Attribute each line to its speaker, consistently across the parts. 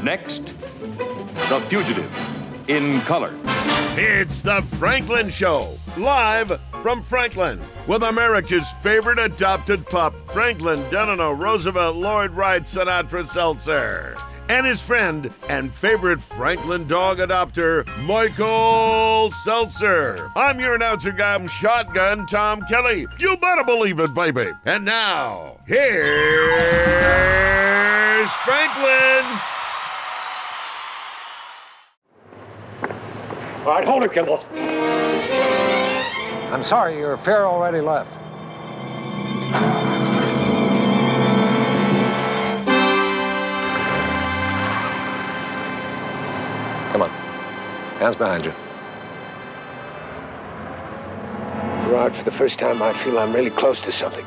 Speaker 1: Next, The Fugitive, in color.
Speaker 2: It's The Franklin Show, live from Franklin, with America's favorite adopted pup, Franklin Delano Roosevelt Lloyd Wright Sinatra Seltzer, and his friend and favorite Franklin dog adopter, Michael Seltzer. I'm your announcer guy, Shotgun Tom Kelly. You better believe it, baby. And now, here's Franklin.
Speaker 3: All right, hold it, Kimball.
Speaker 4: I'm sorry, your fare already left. Come on. Hands behind you.
Speaker 3: Gerard, for the first time, I feel I'm really close to something.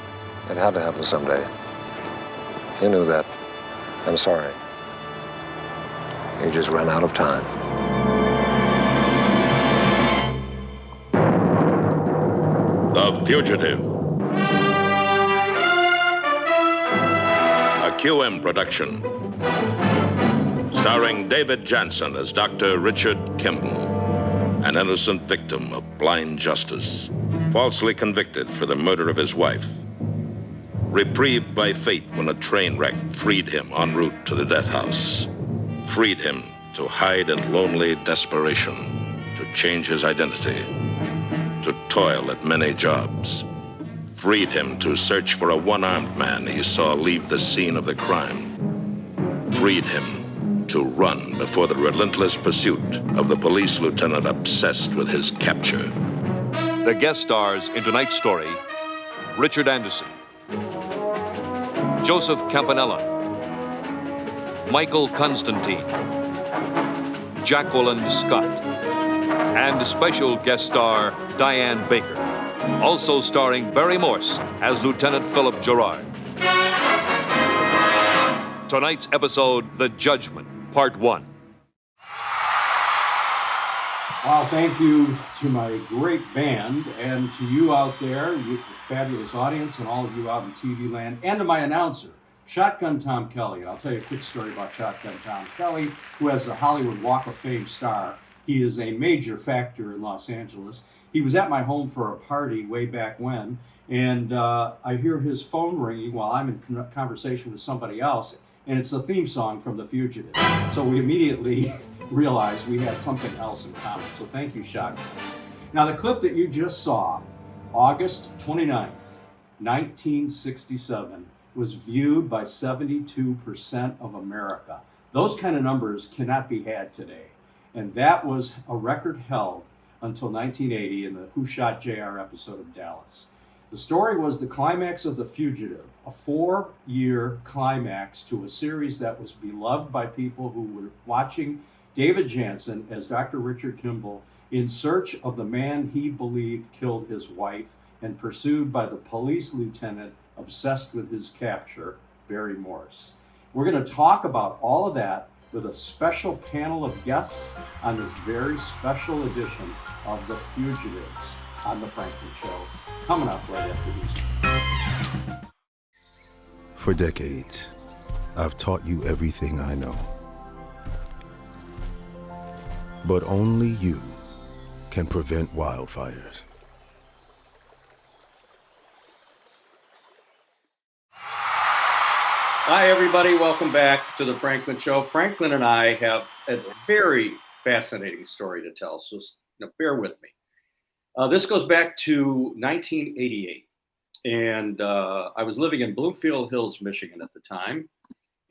Speaker 4: It had to happen someday. You knew that. I'm sorry. You just ran out of time.
Speaker 5: The Fugitive. A QM production. Starring David Janssen as Dr. Richard Kimball, an innocent victim of blind justice, falsely convicted for the murder of his wife. Reprieved by fate when a train wreck freed him en route to the death house. Freed him to hide in lonely desperation, to change his identity, to toil at many jobs. Freed him to search for a one-armed man he saw leave the scene of the crime. Freed him to run before the relentless pursuit of the police lieutenant obsessed with his capture.
Speaker 1: The guest stars in tonight's story: Richard Anderson, Joseph Campanella, Michael Constantine, Jacqueline Scott, and special guest star Diane Baker, also starring Barry Morse as Lieutenant Phillip Gerard. Tonight's episode, The Judgment, Part 1.
Speaker 6: Well, thank you to my great band and to you out there, you fabulous audience, and all of you out in TV land, and to my announcer, Shotgun Tom Kelly. And I'll tell you a quick story about Shotgun Tom Kelly, who has a Hollywood Walk of Fame star. He is a major factor in Los Angeles. He was at my home for a party way back when, and I hear his phone ringing while I'm in conversation with somebody else, and it's the theme song from The Fugitive. So we immediately realized we had something else in common. So thank you, Shotgun. Now, the clip that you just saw, August 29th, 1967, was viewed by 72% of America. Those kind of numbers cannot be had today. And that was a record held until 1980 in the Who Shot JR episode of Dallas. The story was the climax of The Fugitive, a 4-year climax to a series that was beloved by people who were watching David Janssen as Dr. Richard Kimball in search of the man he believed killed his wife and pursued by the police lieutenant obsessed with his capture, Barry Morse. We're going to talk about all of that with a special panel of guests on this very special edition of The Fugitives on The Franklin Show, coming up right after these.
Speaker 7: For decades, I've taught you everything I know. But only you can prevent wildfires.
Speaker 6: Hi, everybody. Welcome back to The Franklin Show. Franklin and I have a very fascinating story to tell, so bear with me. This goes back to 1988, and I was living in Bloomfield Hills, Michigan at the time,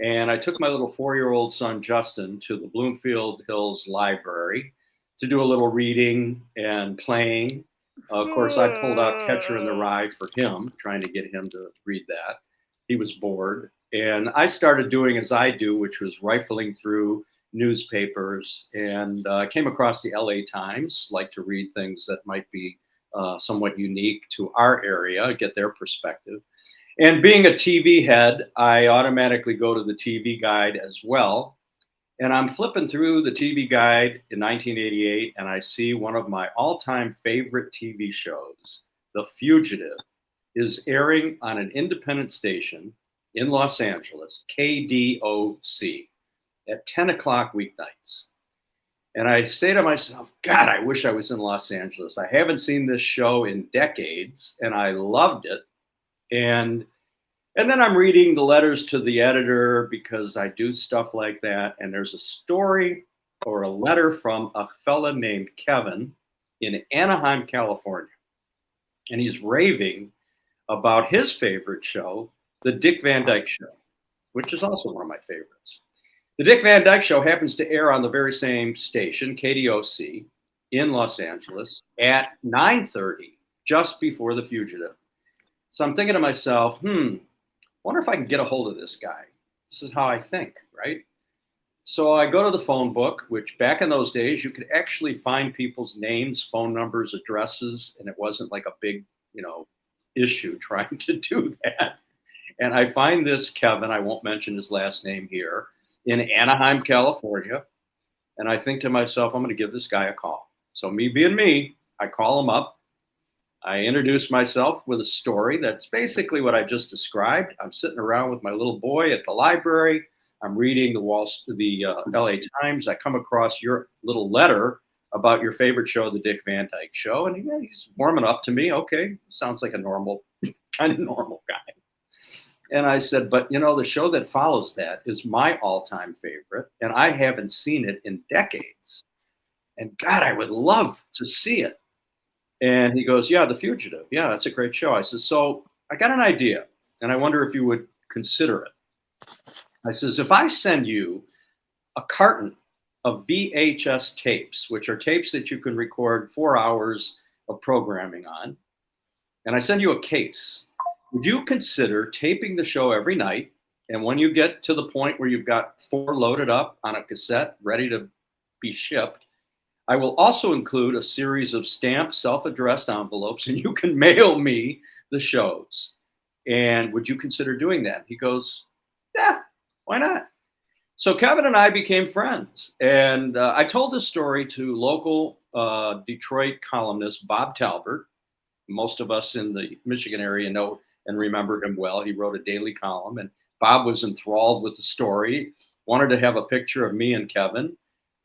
Speaker 6: and I took my little 4-year-old son, Justin, to the Bloomfield Hills Library to do a little reading and playing. Of course, I pulled out Catcher in the Rye for him, trying to get him to read that. He was bored. And I started doing as I do, which was rifling through newspapers, and came across the LA Times, like to read things that might be somewhat unique to our area, get their perspective. And being a TV head, I automatically go to the TV Guide as well. And I'm flipping through the TV Guide in 1988, and I see one of my all-time favorite TV shows, The Fugitive, is airing on an independent station in Los Angeles, KDOC. at 10 o'clock weeknights. And I say to myself, God, I wish I was in Los Angeles. I haven't seen this show in decades, and I loved it. And then I'm reading the letters to the editor because I do stuff like that. And there's a story or a letter from a fella named Kevin in Anaheim, California. And he's raving about his favorite show, The Dick Van Dyke Show, which is also one of my favorites. The Dick Van Dyke Show happens to air on the very same station, KDOC, in Los Angeles at 9:30, just before The Fugitive. So I'm thinking to myself, wonder if I can get a hold of this guy. This is how I think, right? So I go to the phone book, which back in those days, you could actually find people's names, phone numbers, addresses, and it wasn't like a big, issue trying to do that. And I find this Kevin, I won't mention his last name here, in Anaheim, California. And I think to myself, I'm going to give this guy a call. So me being me, I call him up. I introduce myself with a story that's basically what I just described. I'm sitting around with my little boy at the library. I'm reading the LA Times. I come across your little letter about your favorite show, The Dick Van Dyke Show. And he's warming up to me. Okay, sounds like a normal, kind of normal guy. And I said, but the show that follows that is my all-time favorite, and I haven't seen it in decades. And God, I would love to see it. And he goes, yeah, The Fugitive. Yeah, that's a great show. I said, so I got an idea, and I wonder if you would consider it. I says, if I send you a carton of VHS tapes, which are tapes that you can record 4 hours of programming on, and I send you a case, would you consider taping the show every night? And when you get to the point where you've got 4 loaded up on a cassette, ready to be shipped, I will also include a series of stamped, self-addressed envelopes, and you can mail me the shows. And would you consider doing that? He goes, yeah, why not? So Kevin and I became friends. And I told this story to local Detroit columnist Bob Talbert. Most of us in the Michigan area know and remember him well. He wrote a daily column, and Bob was enthralled with the story, wanted to have a picture of me and Kevin.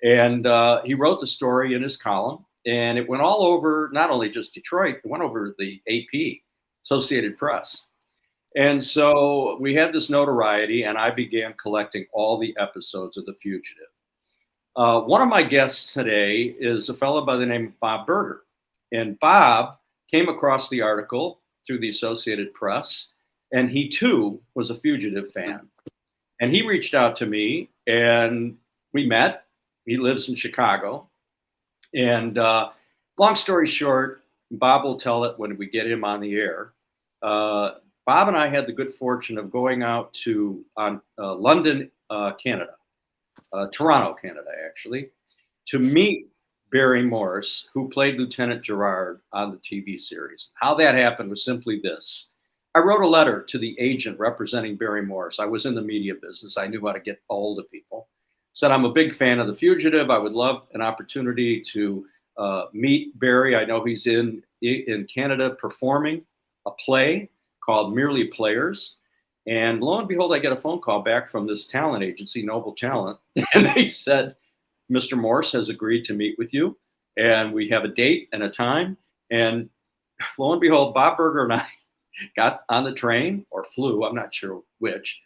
Speaker 6: And he wrote the story in his column, and it went all over, not only just Detroit, it went over the AP, Associated Press. And so we had this notoriety, and I began collecting all the episodes of The Fugitive. One of my guests today is a fellow by the name of Bob Berger. And Bob came across the article through the Associated Press, and he too was a Fugitive fan. And he reached out to me, and we met. He lives in Chicago. And long story short, Bob will tell it when we get him on the air. Bob and I had the good fortune of going out to London, Canada, Toronto, Canada, actually, to meet Barry Morse, who played Lieutenant Gerard on the TV series. How that happened was simply this. I wrote a letter to the agent representing Barry Morse. I was in the media business. I knew how to get a hold of people. Said, I'm a big fan of The Fugitive. I would love an opportunity to meet Barry. I know he's in Canada performing a play called Merely Players. And lo and behold, I get a phone call back from this talent agency, Noble Talent. And they said, Mr. Morse has agreed to meet with you. And we have a date and a time. And lo and behold, Bob Berger and I got on the train, or flew, I'm not sure which.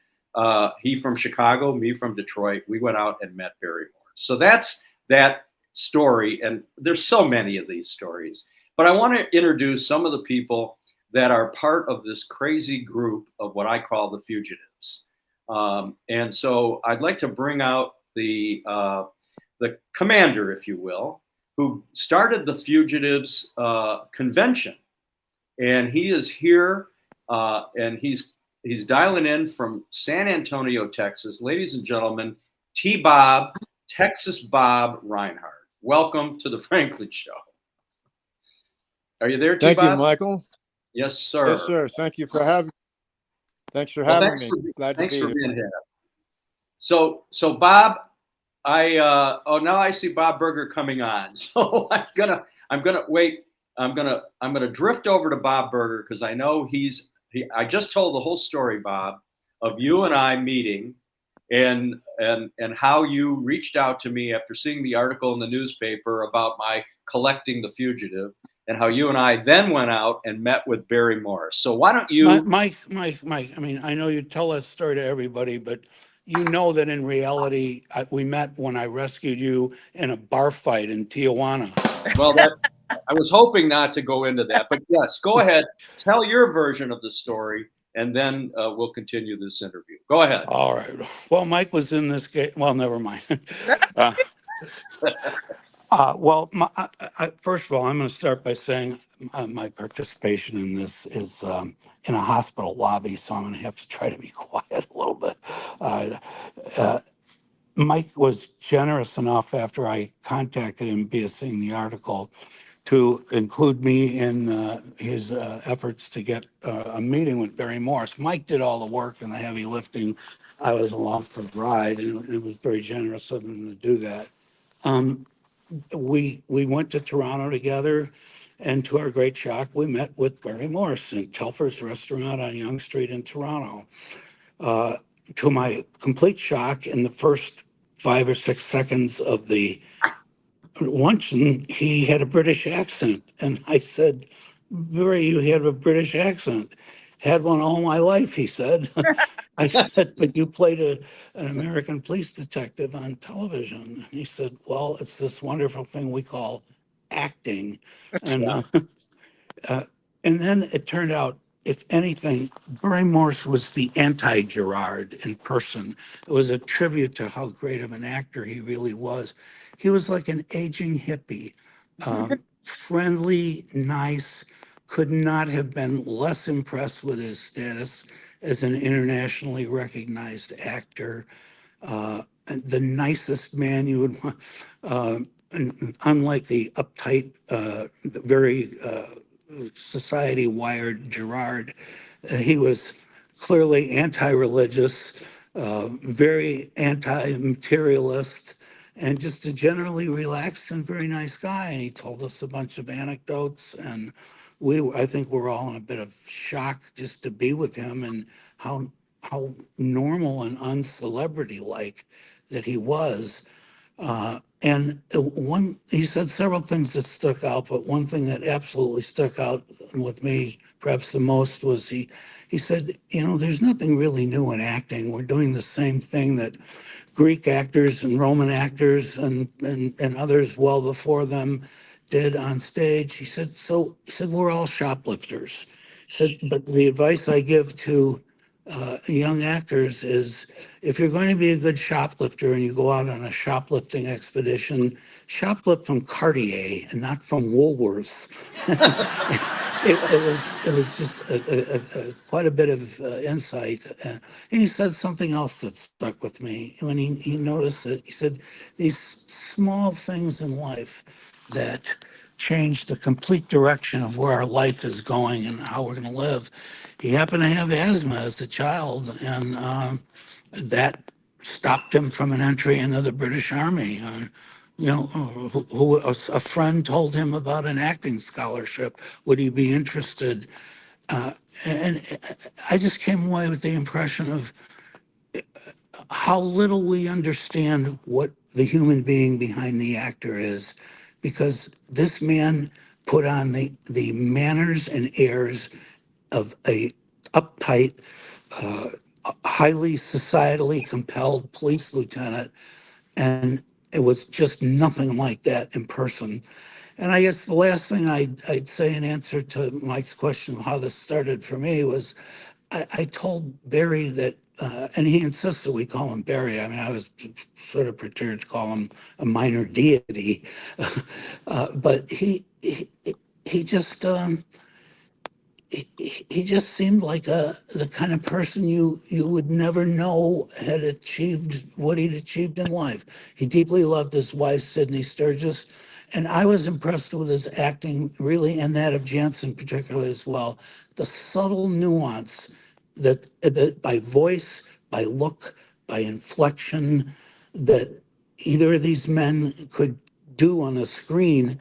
Speaker 6: He from Chicago, me from Detroit. We went out and met Barry Morse. So that's that story. And there's so many of these stories. But I want to introduce some of the people that are part of this crazy group of what I call the Fugitives. And so I'd like to bring out the commander, if you will, who started the Fugitives convention. And he is here, and he's dialing in from San Antonio, Texas. Ladies and gentlemen, T-Bob, Texas Bob Reinhardt. Welcome to the Franklin Show. Are you there, T-Bob?
Speaker 8: Thank you, Michael.
Speaker 6: Yes, sir.
Speaker 8: Yes, sir. Thank you for having me. Thanks for having me. Glad to be here.
Speaker 6: Being here. So Bob, now I see Bob Berger coming on. So I'm gonna wait. I'm gonna drift over to Bob Berger because I know I just told the whole story, Bob, of you and I meeting, and how you reached out to me after seeing the article in the newspaper about my collecting The Fugitive, and how you and I then went out and met with Barry Morse. So why don't you...
Speaker 9: Mike, I mean, I know you tell that story to everybody, but you know that in reality, we met when I rescued you in a bar fight in Tijuana.
Speaker 6: Well, I was hoping not to go into that, but yes, go ahead. Tell your version of the story, and then we'll continue this interview. Go ahead.
Speaker 9: All right. Well, Mike was in this game. Well, never mind. First of all, I'm going to start by saying my participation in this is in a hospital lobby, so I'm going to have to try to be quiet a little bit. Mike was generous enough after I contacted him via seeing the article to include me in his efforts to get a meeting with Barry Morse. Mike did all the work and the heavy lifting. I was along for the ride, and it was very generous of him to do that. We went to Toronto together, and to our great shock, we met with Barry Morse in Telfer's restaurant on Yonge Street in Toronto. To my complete shock, in the first 5 or 6 seconds of the luncheon, he had a British accent. And I said, Barry, you have a British accent. Had one all my life, he said. I said, but you played an American police detective on television. And he said, well, it's this wonderful thing we call acting. And and then it turned out, if anything, Barry Morse was the anti-Gerard in person. It was a tribute to how great of an actor he really was. He was like an aging hippie, friendly, nice, could not have been less impressed with his status as an internationally recognized actor. The nicest man you would want, unlike the uptight, very society wired Gerard. He was clearly anti-religious, very anti-materialist, and just a generally relaxed and very nice guy. And he told us a bunch of anecdotes, and I think we're all in a bit of shock just to be with him and how normal and uncelebrity-like that he was. He said several things that stuck out, but one thing that absolutely stuck out with me, perhaps the most, was he said, there's nothing really new in acting. We're doing the same thing that Greek actors and Roman actors and others well before them did on stage. He said, we're all shoplifters. He said, but the advice I give to young actors is, if you're going to be a good shoplifter and you go out on a shoplifting expedition, shoplift from Cartier and not from Woolworths. it was just quite a bit of insight. And he said something else that stuck with me when he noticed it. He said, these small things in life that change the complete direction of where our life is going and how we're going to live. He happened to have asthma as a child, and that stopped him from an entry into the British Army. A friend told him about an acting scholarship. Would he be interested? And I just came away with the impression of how little we understand what the human being behind the actor is, because this man put on the manners and airs of a uptight, highly societally compelled police lieutenant, and it was just nothing like that in person. And I guess the last thing I'd say in answer to Mike's question of how this started for me was, I told Barry that, and he insisted we call him Barry. I mean, I was sort of prepared to call him a minor deity, but he just he just seemed like the kind of person you would never know had achieved what he'd achieved in life. He deeply loved his wife, Sidney Sturgis, and I was impressed with his acting, really, and that of Janssen particularly as well. The subtle nuance that by voice, by look, by inflection, that either of these men could do on a screen,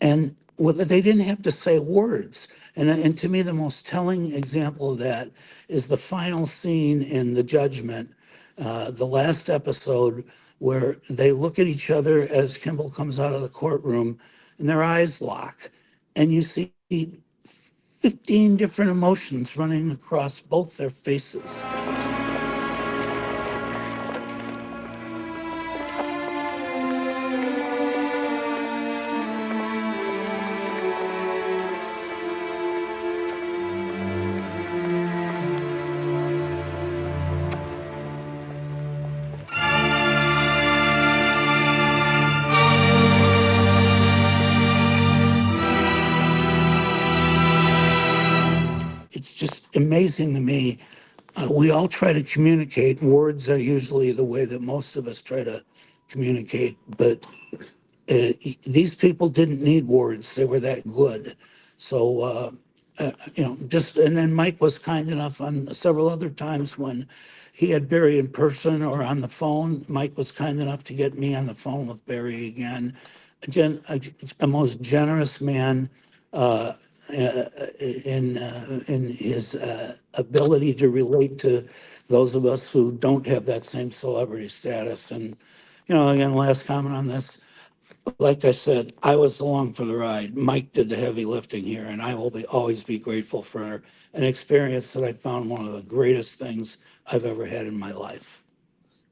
Speaker 9: and they didn't have to say words. And to me, the most telling example of that is the final scene in The Judgment, The last episode where they look at each other as Kimball comes out of the courtroom and their eyes lock, and you see 15 different emotions running across both their faces. It's just amazing to me. We all try to communicate. Words are usually the way that most of us try to communicate, but these people didn't need words. They were that good. So, and then Mike was kind enough on several other times when he had Barry in person or on the phone. Mike was kind enough to get me on the phone with Barry again. A most generous man. Uh, in his ability to relate to those of us who don't have that same celebrity status. And, again, last comment on this, like I said, I was along for the ride. Mike did the heavy lifting here, and I will always be grateful for an experience that I found one of the greatest things I've ever had in my life.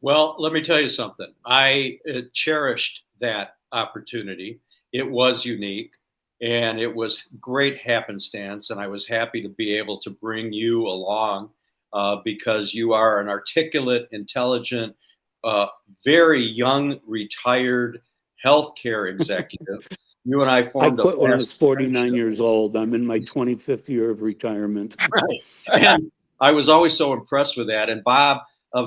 Speaker 6: Well, let me tell you something. I cherished that opportunity. It was unique. And it was great happenstance, and I was happy to be able to bring you along because you are an articulate, intelligent, very young, retired healthcare executive. You and I formed.
Speaker 9: I quit when I was 49 years old. I'm in my 25th year of retirement.
Speaker 6: Right, and I was always so impressed with that. And Bob,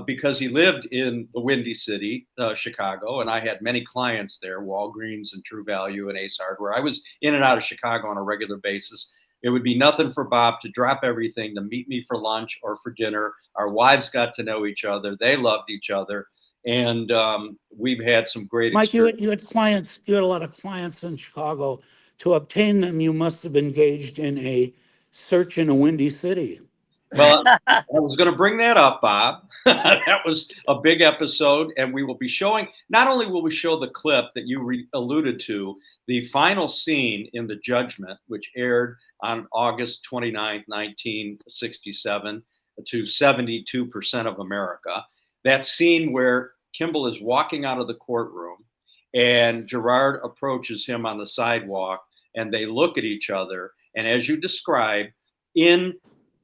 Speaker 6: because he lived in the Windy City, Chicago, and I had many clients there, Walgreens and True Value and Ace Hardware. I was in and out of Chicago on a regular basis. It would be nothing for Bob to drop everything to meet me for lunch or for dinner. Our wives got to know each other. They loved each other. And we've had some great
Speaker 9: Mike, you
Speaker 6: experience.
Speaker 9: had clients, you had a lot of clients in Chicago. To obtain them, you must have engaged in a search in a Windy City.
Speaker 6: Well, I was going to bring that up, Bob. That was a big episode, and we will be showing, not only will we show the clip that you alluded to, the final scene in The Judgment, which aired on August 29th, 1967 to 72% of America. That scene where Kimball is walking out of the courtroom and Gerard approaches him on the sidewalk, and they look at each other, and as you described, in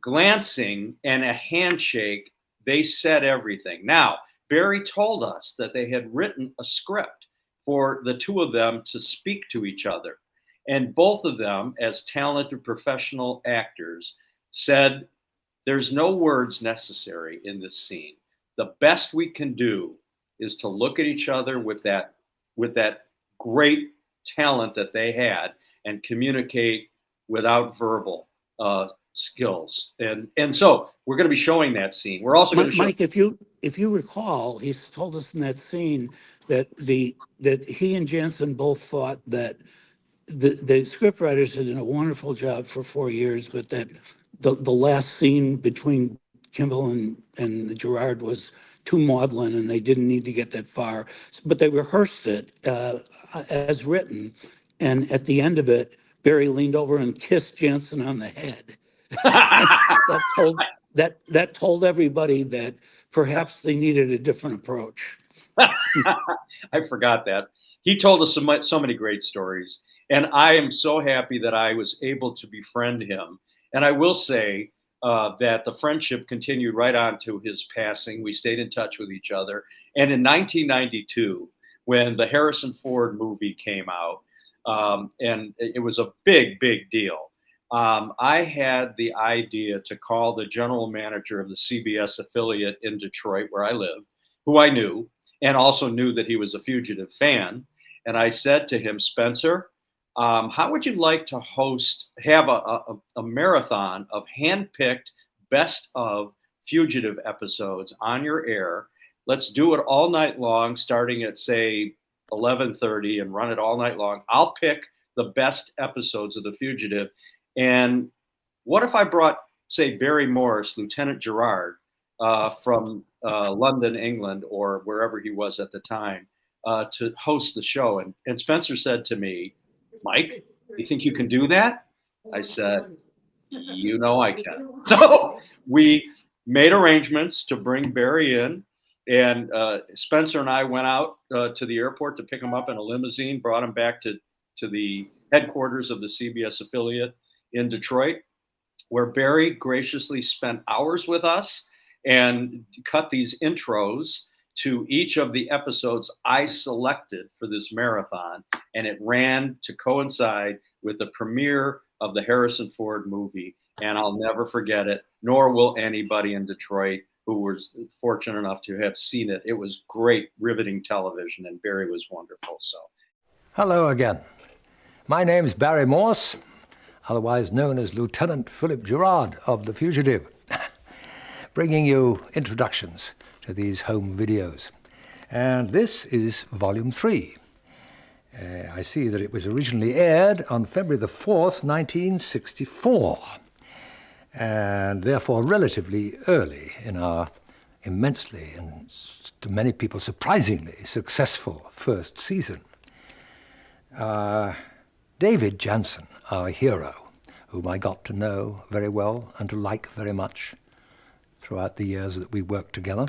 Speaker 6: glancing and a handshake, they said everything. Now, Barry told us that they had written a script for the two of them to speak to each other. And both of them, as talented professional actors, said, there's no words necessary in this scene. The best we can do is to look at each other with that great talent that they had and communicate without verbal skills. And so we're going to be showing that scene. We're also going to show
Speaker 9: Mike, if you recall, he told us in that scene that he and Janssen both thought that the scriptwriters had done a wonderful job for 4 years, but that the last scene between Kimball and Gerard was too maudlin and they didn't need to get that far. But they rehearsed it as written. And at the end of it, Barry leaned over and kissed Janssen on the head. that told everybody that perhaps they needed a different approach.
Speaker 6: I forgot that. He told us so many great stories. And I am so happy that I was able to befriend him. And I will say that the friendship continued right on to his passing. We stayed in touch with each other. And in 1992, when the Harrison Ford movie came out, and it was a big, big deal, I had the idea to call the general manager of the CBS affiliate in Detroit, where I live, who I knew, and also knew that he was a Fugitive fan. And I said to him, Spencer, how would you like to have a marathon of handpicked best of Fugitive episodes on your air? Let's do it all night long, starting at, say, 11:30 and run it all night long. I'll pick the best episodes of The Fugitive. And what if I brought, say, Barry Morse, Lieutenant Gerard, from London, England, or wherever he was at the time, to host the show. And Spencer said to me, "Mike, you think you can do that?" I said, "You know I can." So we made arrangements to bring Barry in. And Spencer and I went out to the airport to pick him up in a limousine, brought him back to the headquarters of the CBS affiliate in Detroit, where Barry graciously spent hours with us and cut these intros to each of the episodes I selected for this marathon. And it ran to coincide with the premiere of the Harrison Ford movie. And I'll never forget it, nor will anybody in Detroit who was fortunate enough to have seen it. It was great, riveting television, and Barry was wonderful. So,
Speaker 10: hello again. My name's Barry Morse, otherwise known as Lieutenant Phillip Gerard of The Fugitive, bringing you introductions to these home videos. And this is Volume 3. I see that it was originally aired on February the 4th, 1964, and therefore relatively early in our immensely and to many people surprisingly successful first season. David Janssen, our hero, whom I got to know very well and to like very much throughout the years that we worked together.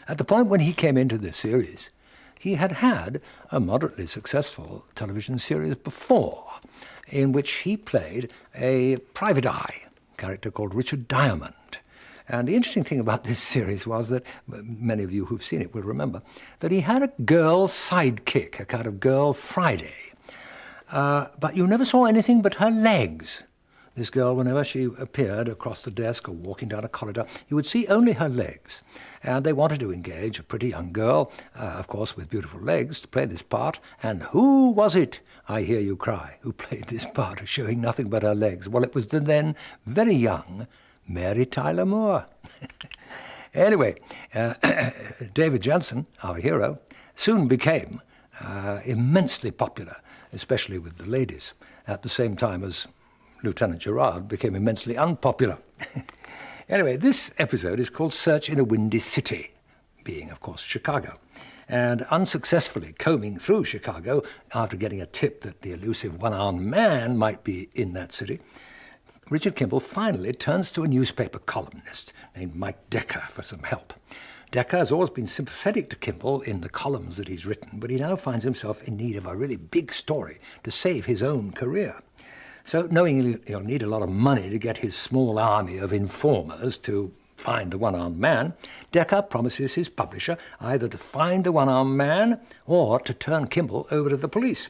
Speaker 10: At the point when he came into this series, he had had a moderately successful television series before, in which he played a private eye character called Richard Diamond. And the interesting thing about this series was that, many of you who've seen it will remember, that he had a girl sidekick, a kind of girl Friday. But you never saw anything but her legs. This girl, whenever she appeared across the desk or walking down a corridor, you would see only her legs. And they wanted to engage a pretty young girl, of course with beautiful legs, to play this part. And who was it, I hear you cry, who played this part, showing nothing but her legs? Well, it was the then very young Mary Tyler Moore. Anyway, David Janssen, our hero, soon became immensely popular, especially with the ladies, at the same time as Lieutenant Gerard became immensely unpopular. Anyway, this episode is called Search in a Windy City, being, of course, Chicago. And unsuccessfully combing through Chicago after getting a tip that the elusive one-armed man might be in that city, Richard Kimball finally turns to a newspaper columnist named Mike Decker for some help. Decker has always been sympathetic to Kimball in the columns that he's written, but he now finds himself in need of a really big story to save his own career. So, knowing he'll need a lot of money to get his small army of informers to find the one-armed man, Decker promises his publisher either to find the one-armed man or to turn Kimball over to the police.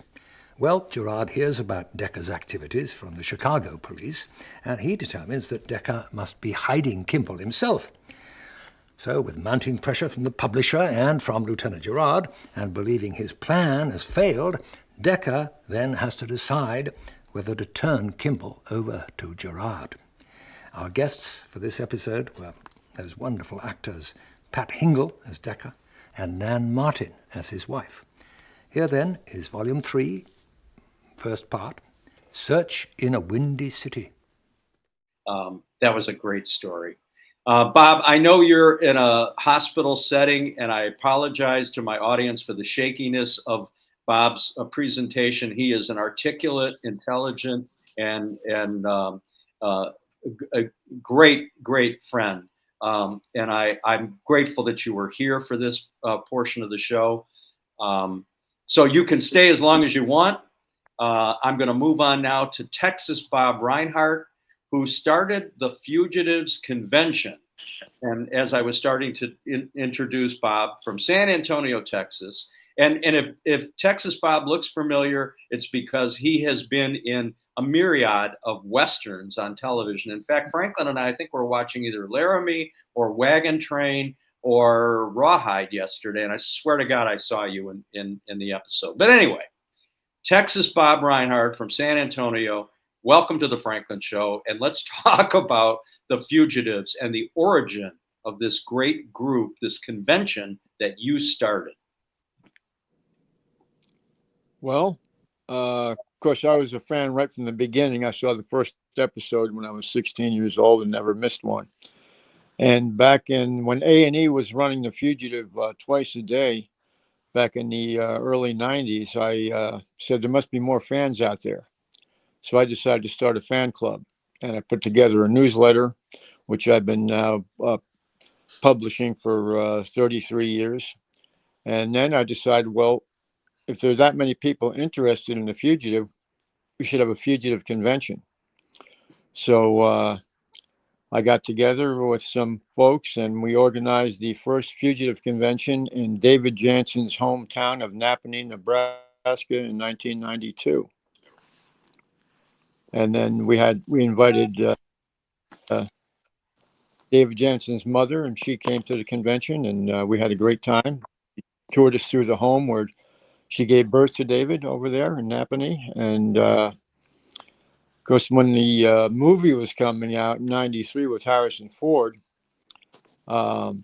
Speaker 10: Well, Gerard hears about Decker's activities from the Chicago police, and he determines that Decker must be hiding Kimball himself. So, with mounting pressure from the publisher and from Lieutenant Gerard, and believing his plan has failed, Decker then has to decide whether to turn Kimball over to Gerard. Our guests for this episode were those wonderful actors Pat Hingle as Decker and Nan Martin as his wife. Here then is Volume 3, first part, Search in a Windy City.
Speaker 6: That was a great story. Bob, I know you're in a hospital setting, and I apologize to my audience for the shakiness of Bob's presentation. He is an articulate, intelligent, and a great friend. And I'm grateful that you were here for this portion of the show. So you can stay as long as you want. I'm going to move on now to Texas Bob Reinhardt, who started the Fugitives Convention. And as I was starting to introduce Bob, from San Antonio, Texas. And if Texas Bob looks familiar, it's because he has been in a myriad of Westerns on television. In fact, Franklin and I think we're watching either Laramie or Wagon Train or Rawhide yesterday. And I swear to God, I saw you in the episode. But anyway, Texas Bob Reinhardt from San Antonio, welcome to the Franklin Show. And let's talk about the Fugitives and the origin of this great group, this convention that you started.
Speaker 8: Well, of course, I was a fan right from the beginning. I saw the first episode when I was 16 years old and never missed one. And back in when A&E was running The Fugitive twice a day, back in the early 90s, I said there must be more fans out there. So I decided to start a fan club. And I put together a newsletter, which I've been now publishing for 33 years. And then I decided, well, if there's that many people interested in The Fugitive, we should have a Fugitive convention. So I got together with some folks and we organized the first Fugitive convention in David Janssen's hometown of Napanee, Nebraska in 1992. And then we invited David Janssen's mother, and she came to the convention, and we had a great time. She toured us through the home where she gave birth to David over there in Napanee. And of course, when the movie was coming out in 93 with Harrison Ford, I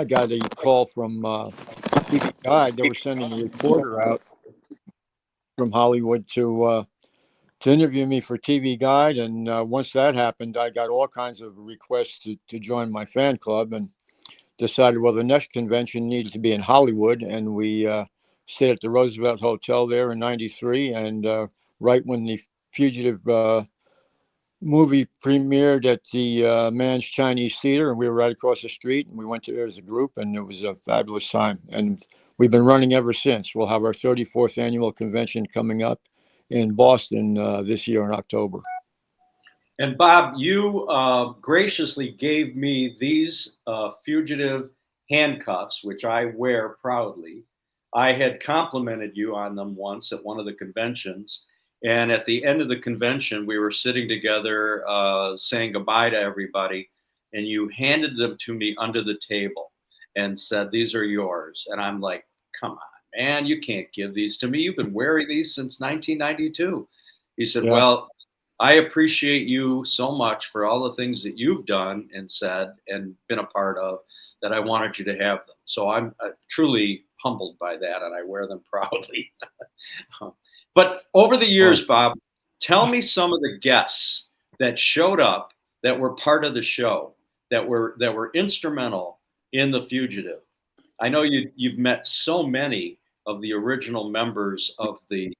Speaker 8: got a call from TV Guide. They were sending a reporter out from Hollywood to interview me for TV Guide. And once that happened, I got all kinds of requests to join my fan club, and decided, well, the next convention needed to be in Hollywood. And we stayed at the Roosevelt Hotel there in 93. And right when the Fugitive movie premiered at the Man's Chinese Theater, and we were right across the street, and we went to there as a group, and it was a fabulous time. And we've been running ever since. We'll have our 34th annual convention coming up in Boston this year in October.
Speaker 6: And Bob, you graciously gave me these Fugitive handcuffs, which I wear proudly. I had complimented you on them once at one of the conventions. And at the end of the convention, we were sitting together saying goodbye to everybody. And you handed them to me under the table and said, "These are yours." And I'm like, "Come on, man, you can't give these to me. You've been wearing these since 1992. He said,
Speaker 8: Yeah.
Speaker 6: "Well, I appreciate you so much for all the things that you've done and said and been a part of, that I wanted you to have them." So I'm truly humbled by that, and I wear them proudly. But over the years, Bob, tell me some of the guests that showed up that were part of the show, that were instrumental in The Fugitive. I know you've met so many of the original members of the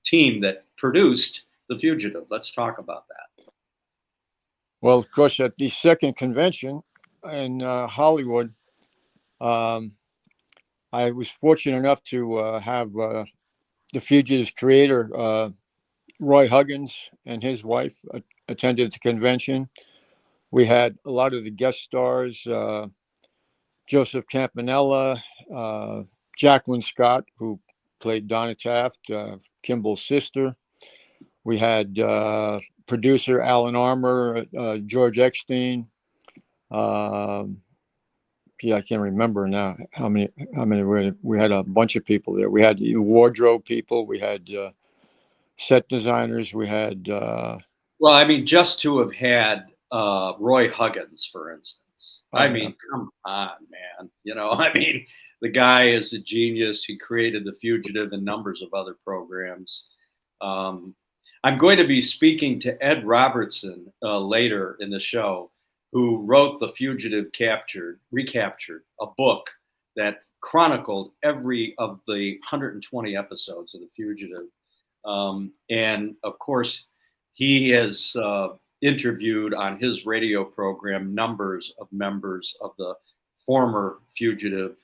Speaker 6: team that produced The Fugitive. Let's talk about that.
Speaker 8: Well, of course, at the second convention in Hollywood, I was fortunate enough to have The Fugitive's creator, Roy Huggins, and his wife attended the convention. We had a lot of the guest stars, Joseph Campanella, Jacqueline Scott, who played Donna Taft, Kimball's sister. We had producer Alan Armour, George Eckstein. I can't remember now how many we had. A bunch of people there. We had wardrobe people. We had set designers. We had.
Speaker 6: Well, I mean, just to have had Roy Huggins, for instance. I mean, come on, man. I mean, the guy is a genius. He created The Fugitive and numbers of other programs. I'm going to be speaking to Ed Robertson later in the show, who wrote The Fugitive Recaptured, a book that chronicled every of the 120 episodes of The Fugitive. And of course, he has interviewed on his radio program numbers of members of the former Fugitive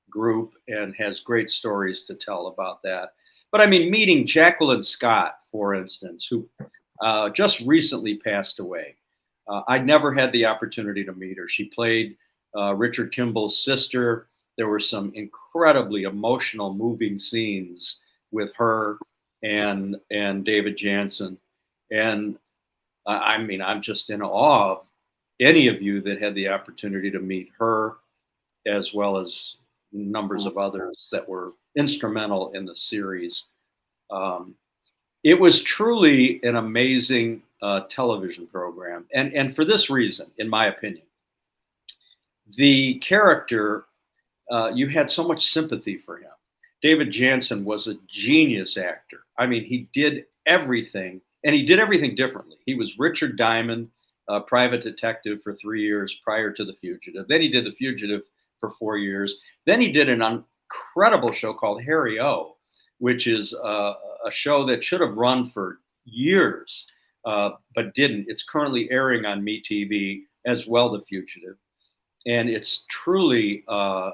Speaker 6: group and has great stories to tell about that. But I mean, meeting Jacqueline Scott, for instance, who just recently passed away. I'd never had the opportunity to meet her. She played Richard Kimball's sister. There were some incredibly emotional, moving scenes with her and David Janssen. And I mean, I'm just in awe of any of you that had the opportunity to meet her, as well as numbers of others that were instrumental in the series. It was truly an amazing television program. And for this reason, in my opinion, the character, you had so much sympathy for him. David Janssen was a genius actor. I mean, he did everything, and he did everything differently. He was Richard Diamond, private detective for 3 years prior to The Fugitive. Then he did The Fugitive for 4 years. Then he did an incredible show called Harry O, which is a show that should have run for years, but didn't. It's currently airing on MeTV as well, The Fugitive. And it's truly a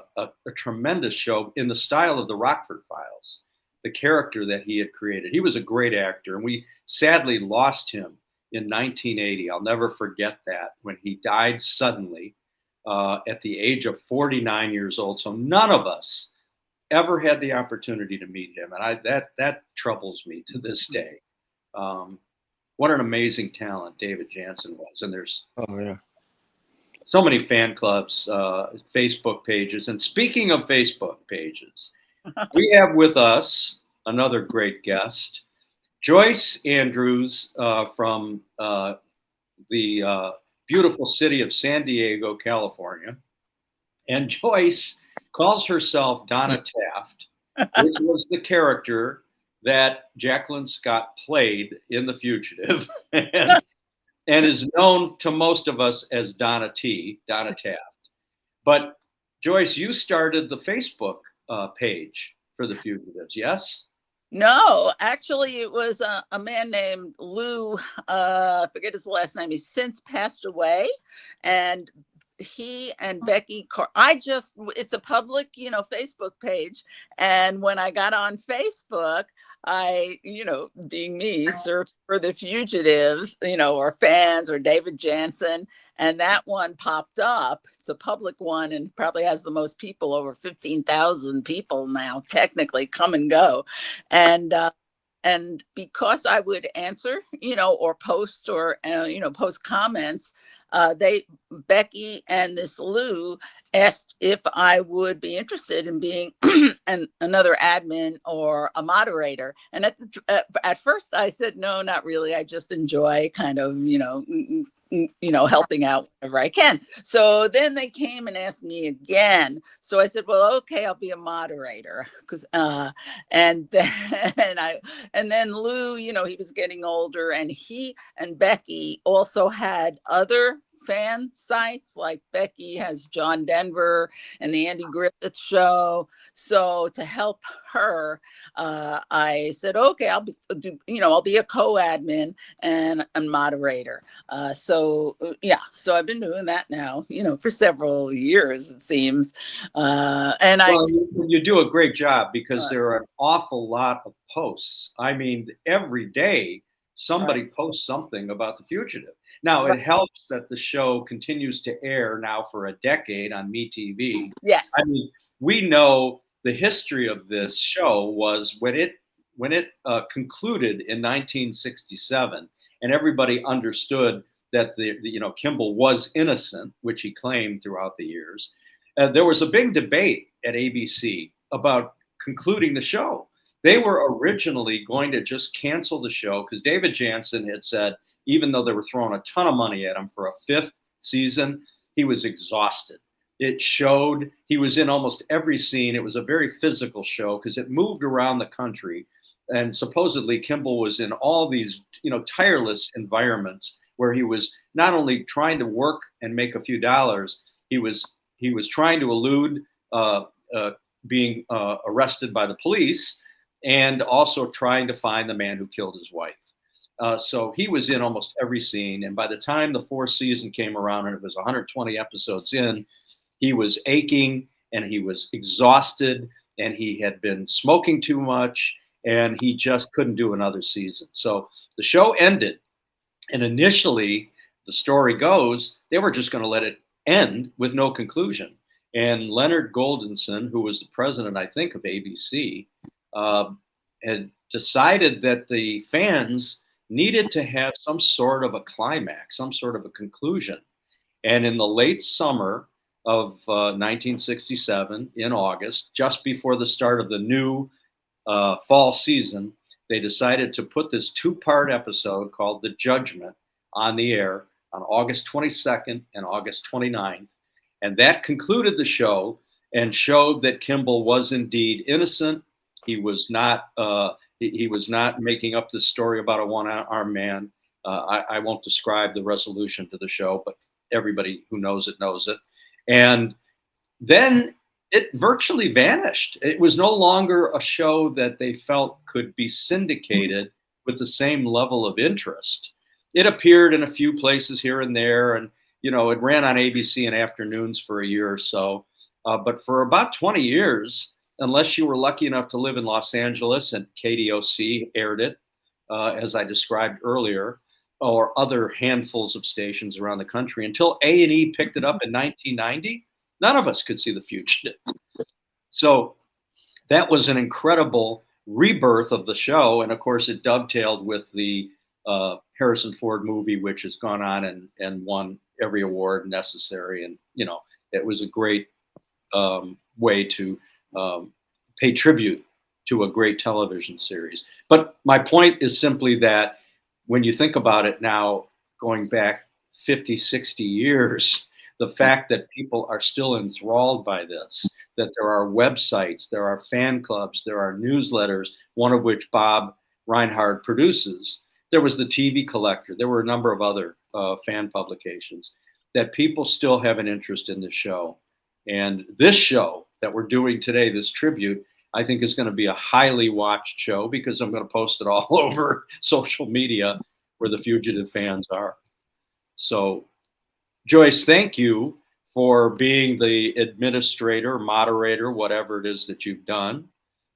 Speaker 6: tremendous show in the style of the Rockford Files, the character that he had created. He was a great actor, and we sadly lost him in 1980. I'll never forget that, when he died suddenly at the age of 49 years old. So none of us ever had the opportunity to meet him, and that troubles me to this day. What an amazing talent David Janssen was, and there's so many fan clubs, Facebook pages. And speaking of Facebook pages, we have with us another great guest, Joyce Andrews from the beautiful city of San Diego, California. And Joyce calls herself Donna Taft, which was the character that Jacqueline Scott played in The Fugitive, and is known to most of us as Donna Taft. But Joyce, you started the Facebook page for The Fugitives, yes?
Speaker 11: No, actually, it was a man named Lou. I forget his last name. He's since passed away, and he and Becky it's a public, Facebook page. And when I got on Facebook, I, being me, searched for The Fugitives, or fans or David Janssen. And that one popped up. It's a public one and probably has the most people, over 15,000 people now, technically come and go. And because I would answer, or post or, post comments, Becky and this Lou asked if I would be interested in being another admin or a moderator. And at first I said, no, not really. I just enjoy kind of, helping out whenever I can. So then they came and asked me again. So I said, well, okay, I'll be a moderator. And then Lou, he was getting older, and he and Becky also had other fan sites. Like Becky has John Denver and the Andy Griffith Show. So to help her, I said, okay, I'll be a co-admin and moderator. So I've been doing that now, for several years, it seems.
Speaker 6: You do a great job, because there are an awful lot of posts. I mean, every day somebody posts something about The Fugitive. Now, it helps that the show continues to air now for a decade on MeTV.
Speaker 11: Yes.
Speaker 6: I mean, we know the history of this show was when it concluded in 1967, and everybody understood that Kimball was innocent, which he claimed throughout the years. There was a big debate at ABC about concluding the show. They were originally going to just cancel the show because David Janssen had said, even though they were throwing a ton of money at him for a 5th season, he was exhausted. It showed. He was in almost every scene. It was a very physical show because it moved around the country. And supposedly Kimball was in all these, tireless environments where he was not only trying to work and make a few dollars, he was trying to elude being arrested by the police, and also trying to find the man who killed his wife. So he was in almost every scene. And by the time the 4th season came around and it was 120 episodes in, he was aching and he was exhausted, and he had been smoking too much, and he just couldn't do another season. So the show ended. And initially, the story goes, they were just going to let it end with no conclusion. And Leonard Goldenson, who was the president, I think, of ABC, had decided that the fans needed to have some sort of a climax, some sort of a conclusion. And in the late summer of 1967, in August, just before the start of the new fall season, they decided to put this 2-part episode called The Judgment on the air on August 22nd and August 29th. And that concluded the show and showed that Kimball was indeed innocent. He was not making up this story about a one-armed man. I won't describe the resolution to the show, but everybody who knows it knows it. And then it virtually vanished. It was no longer a show that they felt could be syndicated with the same level of interest. It appeared in a few places here and there, and it ran on ABC in afternoons for a year or so. But for about 20 years, unless you were lucky enough to live in Los Angeles and KDOC aired it, as I described earlier, or other handfuls of stations around the country, until A&E picked it up in 1990, none of us could see The Fugitive. So that was an incredible rebirth of the show. And of course, it dovetailed with the Harrison Ford movie, which has gone on and won every award necessary. And, it was a great way to pay tribute to a great television series. But my point is simply that when you think about it now, going back 50, 60 years, the fact that people are still enthralled by this, that there are websites, there are fan clubs, there are newsletters, one of which Bob Reinhard produces. There was the TV Collector. There were a number of other fan publications, that people still have an interest in this show. And this show that we're doing today, this tribute, I think is going to be a highly watched show, because I'm going to post it all over social media where the Fugitive fans are. So, Joyce, thank you for being the administrator, moderator, whatever it is that you've done.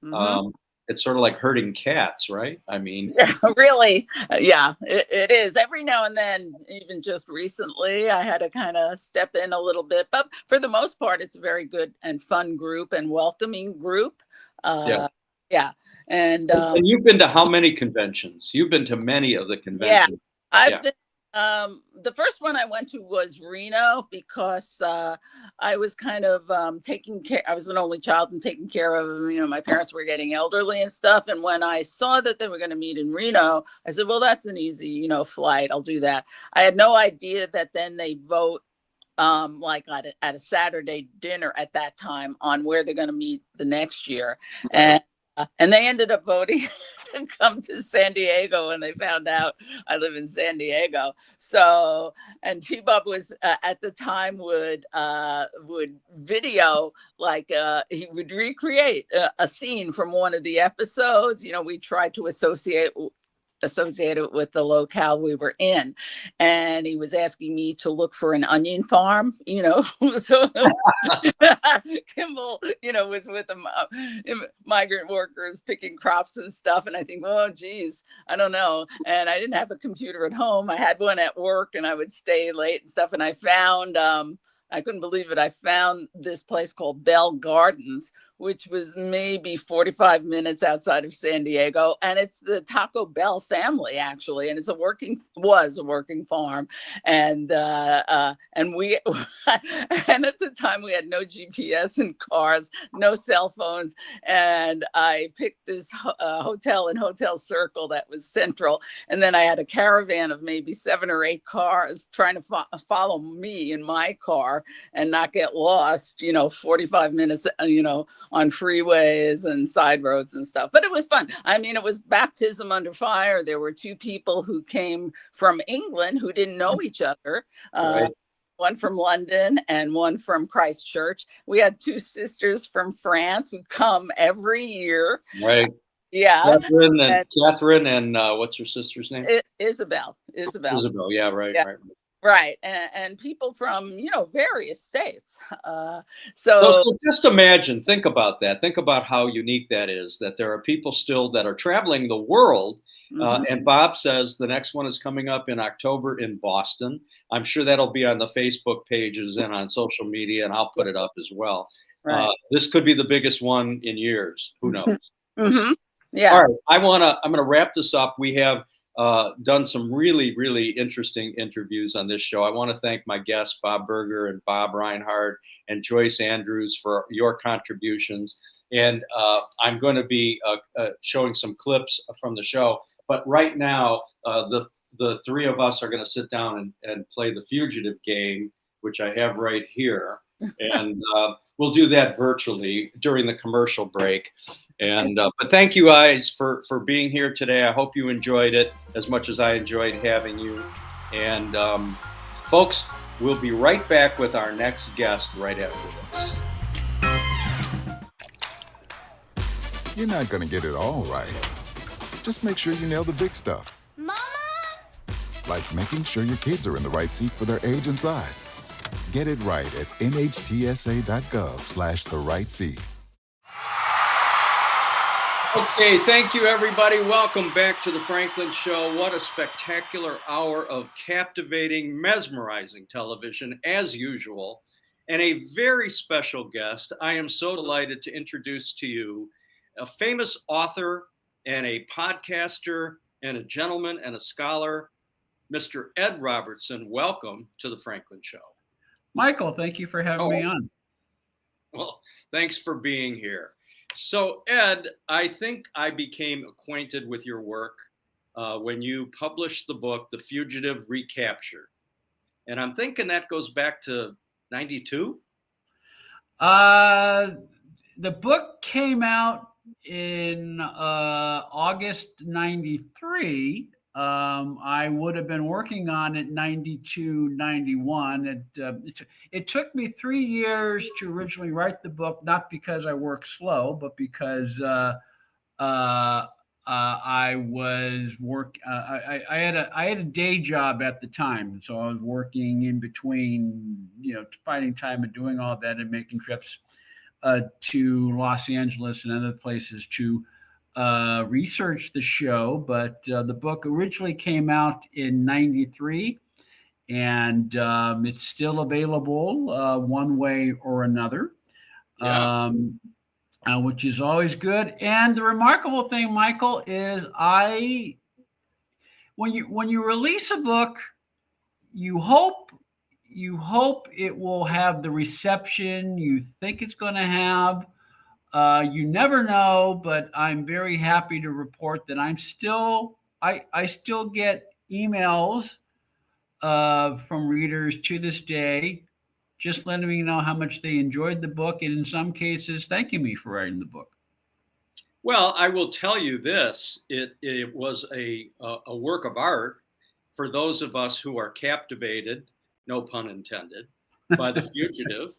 Speaker 11: Mhm.
Speaker 6: It's sort of like herding cats, right? I mean,
Speaker 11: Yeah, really. Yeah, it is. Every now and then, even just recently, I had to kind of step in a little bit. But for the most part, it's a very good and fun group and welcoming group.
Speaker 6: yeah.
Speaker 11: Yeah. And
Speaker 6: And you've been to how many conventions? You've been to many of the
Speaker 11: yeah,
Speaker 6: conventions.
Speaker 11: I've been. The first one I went to was Reno, because I was kind of taking care. I was an only child and taking care of, my parents were getting elderly and stuff. And when I saw that they were going to meet in Reno, I said, well, that's an easy, flight. I'll do that. I had no idea that then they vote like at a Saturday dinner at that time on where they're going to meet the next year. And they ended up voting to come to San Diego, and they found out I live in San Diego. So, and T-Bob was at the time would video, like he would recreate a scene from one of the episodes. We tried to associate it with the locale we were in, and he was asking me to look for an onion farm, so Kimball, was with the migrant workers picking crops and stuff, and I think, oh geez, I don't know. And I didn't have a computer at home. I had one at work, and I would stay late and stuff, and I found I couldn't believe it. I found this place called Bell Gardens, which was maybe 45 minutes outside of San Diego. And it's the Taco Bell family, actually. And was a working farm. And we, and at the time we had no GPS in cars, no cell phones. And I picked this hotel in Hotel Circle that was central. And then I had a caravan of maybe 7 or 8 cars trying to follow me in my car and not get lost, 45 minutes, on freeways and side roads and stuff. But it was fun. I mean, it was baptism under fire. There were 2 people who came from England who didn't know each other.
Speaker 6: Right.
Speaker 11: One from London and one from Christchurch. We had 2 sisters from France who come every year.
Speaker 6: Right.
Speaker 11: Yeah.
Speaker 6: Catherine and what's your sister's name?
Speaker 11: Isabel.
Speaker 6: Yeah, right,
Speaker 11: yeah.
Speaker 6: right.
Speaker 11: Right. And people from, various states.
Speaker 6: So just think about that. Think about how unique that is, that there are people still that are traveling the world.
Speaker 11: Mhm.
Speaker 6: And Bob says the next one is coming up in October in Boston. I'm sure that'll be on the Facebook pages and on social media, and I'll put it up as well.
Speaker 11: Right.
Speaker 6: This could be the biggest one in years. Who knows?
Speaker 11: Mm-hmm. Yeah.
Speaker 6: All right. I'm going to wrap this up. We have done some really, really interesting interviews on this show. I want to thank my guests, Bob Berger and Bob Reinhard and Joyce Andrews, for your contributions. And I'm going to be showing some clips from the show. But right now, the 3 of us are going to sit down and play the Fugitive game, which I have right here. And we'll do that virtually during the commercial break. And but thank you guys for being here today. I hope you enjoyed it as much as I enjoyed having you. And folks, we'll be right back with our next guest right after this.
Speaker 12: You're not going to get it all right. Just make sure you nail the big stuff.
Speaker 13: Mama!
Speaker 12: Like making sure your kids are in the right seat for their age and size. Get it right at nhtsa.gov/the-right-seat.
Speaker 6: Okay, thank you, everybody. Welcome back to the Franklin Show. What a spectacular hour of captivating, mesmerizing television, as usual, and a very special guest. I am so delighted to introduce to you a famous author and a podcaster and a gentleman and a scholar, Mr. Ed Robertson. Welcome to the Franklin Show.
Speaker 14: Michael, thank you for having me on.
Speaker 6: Well, thanks for being here. So, Ed, I think I became acquainted with your work when you published the book, The Fugitive Recaptured. And I'm thinking that goes back to 92?
Speaker 14: The book came out in August 93. I would have been working on it 92, 91. It took me 3 years to originally write the book, not because I work slow, but because I was I had a day job at the time, so I was working in between, finding time and doing all that and making trips to Los Angeles and other places to research the show. But the book originally came out in 93, and it's still available one way or another, which is always good. And the remarkable thing, Michael, is when you release a book, you hope it will have the reception you think it's going to have. You never know, but I'm very happy to report that I still get emails from readers to this day, just letting me know how much they enjoyed the book, and in some cases, thanking me for writing the book.
Speaker 6: Well, I will tell you this: it was a work of art for those of us who are captivated, no pun intended, by The Fugitive,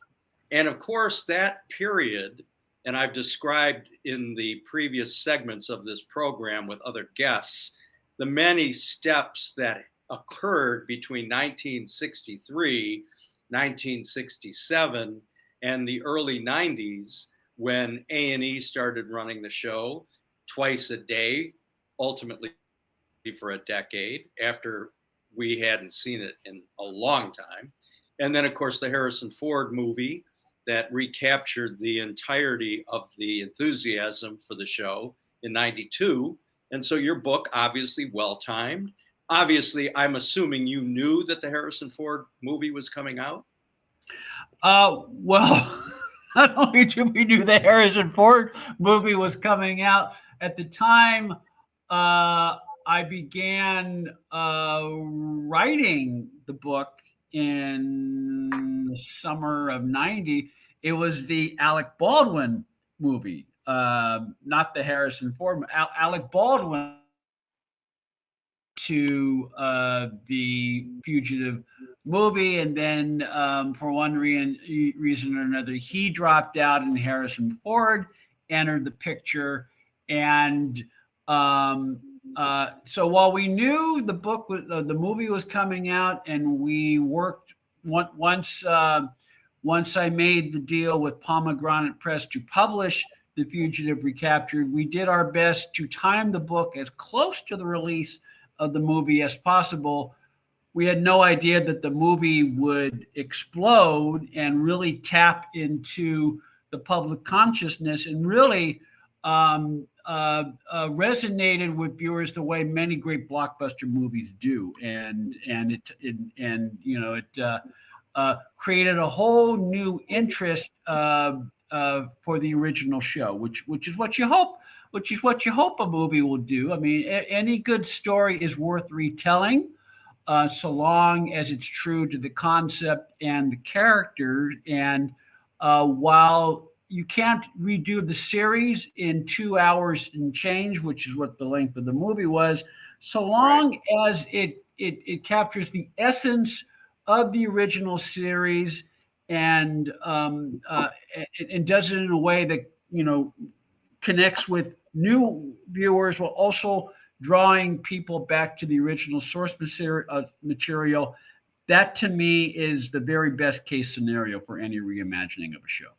Speaker 6: and of course that period. And I've described in the previous segments of this program with other guests the many steps that occurred between 1963, 1967, and the early 90s, when A&E started running the show twice a day, ultimately for a decade, after we hadn't seen it in a long time. And then, of course, the Harrison Ford movie that recaptured the entirety of the enthusiasm for the show in 92. And so your book, obviously well-timed. Obviously, I'm assuming you knew that the Harrison Ford movie was coming out?
Speaker 14: Well, not only did we knew the Harrison Ford movie was coming out, at the time I began writing the book in the summer of 90. It was the Alec Baldwin movie, not the Harrison Ford. Alec Baldwin to the Fugitive movie, and then for one reason or another, he dropped out, and Harrison Ford entered the picture. And so while we knew the book was, the movie was coming out, and we worked once I made the deal with Pomegranate Press to publish The Fugitive Recaptured, we did our best to time the book as close to the release of the movie as possible. We had no idea that the movie would explode and really tap into the public consciousness and really resonated with viewers the way many great blockbuster movies do, and it created a whole new interest for the original show, which is what you hope. Which is what you hope a movie will do. I mean, any good story is worth retelling, so long as it's true to the concept and the characters. And while you can't redo the series in 2 hours and change, which is what the length of the movie was, so long as it captures the essence of the original series and does it in a way that, you know, connects with new viewers while also drawing people back to the original source material. That to me is the very best case scenario for any reimagining of a show.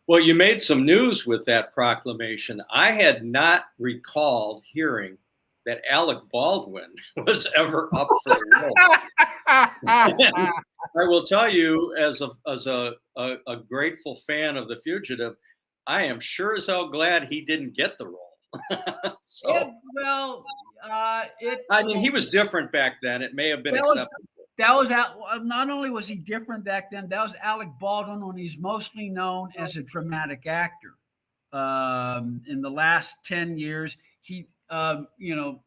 Speaker 6: Well, you made some news with that proclamation. I had not recalled hearing that Alec Baldwin was ever up for the role. I will tell you, as a grateful fan of The Fugitive, I am sure as hell glad he didn't get the role. I mean, he was different back then. It may have been acceptable.
Speaker 14: Not only was he different back then, that was Alec Baldwin when he's mostly known as a dramatic actor. In the last 10 years, he, you know,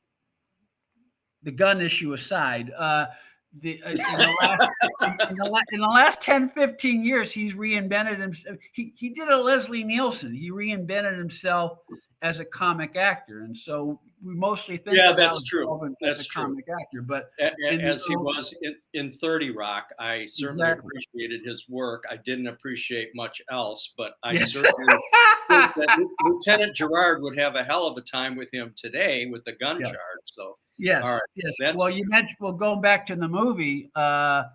Speaker 14: the gun issue aside, in the last 10, 15 years, he's reinvented himself. He did a Leslie Nielsen. He reinvented himself as a comic actor. And so we mostly think of
Speaker 6: that's true.
Speaker 14: As a comic actor. But
Speaker 6: as he was in 30 Rock, I certainly appreciated his work. I didn't appreciate much else, but I certainly think that Lieutenant Gerard would have a hell of a time with him today with the gun charge. So
Speaker 14: yes,
Speaker 6: all right.
Speaker 14: Yes. Well, you mentioned, going back to the movie, one